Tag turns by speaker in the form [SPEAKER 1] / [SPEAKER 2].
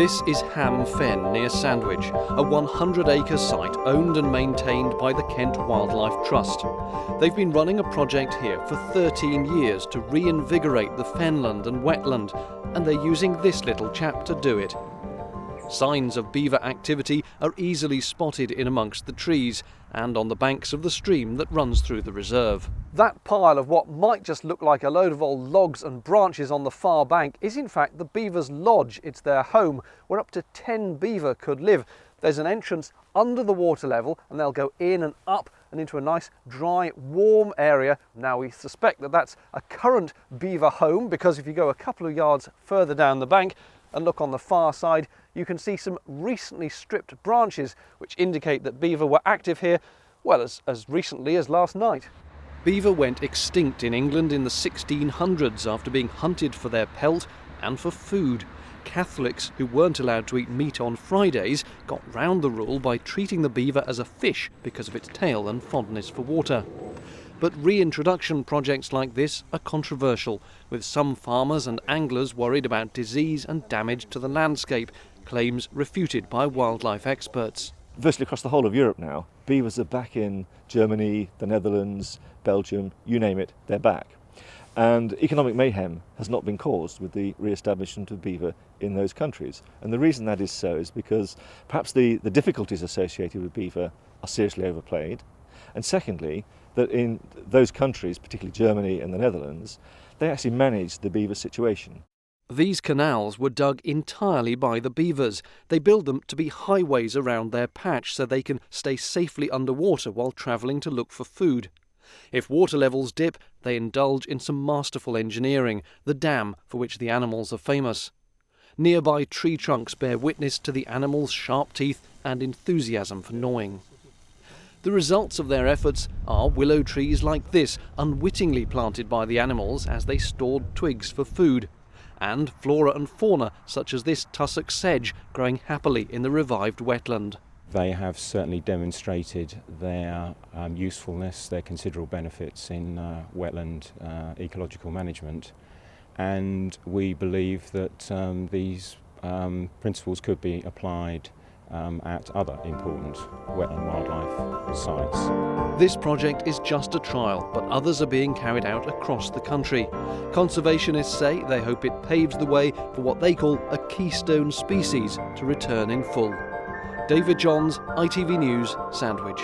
[SPEAKER 1] This is Ham Fen near Sandwich, a 100-acre site owned and maintained by the Kent Wildlife Trust. They've been running a project here for 13 years to reinvigorate the fenland and wetland, and they're using this little chap to do it. Signs of beaver activity are easily spotted in amongst the trees and on the banks of the stream that runs through the reserve. That pile of what might just look like a load of old logs and branches on the far bank is in fact the Beaver's Lodge. It's their home where up to 10 beaver could live. There's an entrance under the water level and they'll go in and up and into a nice dry warm area. Now we suspect that that's a current beaver home, because if you go a couple of yards further down the bank and look on the far side, you can see some recently stripped branches which indicate that beaver were active here, well, as recently as last night. Beaver went extinct in England in the 1600s after being hunted for their pelt and for food. Catholics who weren't allowed to eat meat on Fridays got round the rule by treating the beaver as a fish because of its tail and fondness for water. But reintroduction projects like this are controversial, with some farmers and anglers worried about disease and damage to the landscape, claims refuted by wildlife experts.
[SPEAKER 2] Virtually across the whole of Europe now, beavers are back in Germany, the Netherlands, Belgium, you name it, they're back. And economic mayhem has not been caused with the re-establishment of beaver in those countries. And the reason that is so is because perhaps the difficulties associated with beaver are seriously overplayed. And secondly, that in those countries, particularly Germany and the Netherlands, they actually manage the beaver situation.
[SPEAKER 1] These canals were dug entirely by the beavers. They build them to be highways around their patch so they can stay safely underwater while travelling to look for food. If water levels dip, they indulge in some masterful engineering, the dam for which the animals are famous. Nearby tree trunks bear witness to the animals' sharp teeth and enthusiasm for gnawing. The results of their efforts are willow trees like this, unwittingly planted by the animals as they stored twigs for food, and flora and fauna such as this tussock sedge growing happily in the revived wetland.
[SPEAKER 3] They have certainly demonstrated their usefulness, their considerable benefits in wetland ecological management, and we believe that these principles could be applied at other important wetland wildlife sites.
[SPEAKER 1] This project is just a trial, but others are being carried out across the country. Conservationists say they hope it paves the way for what they call a keystone species to return in full. David Johns, ITV News, Sandwich.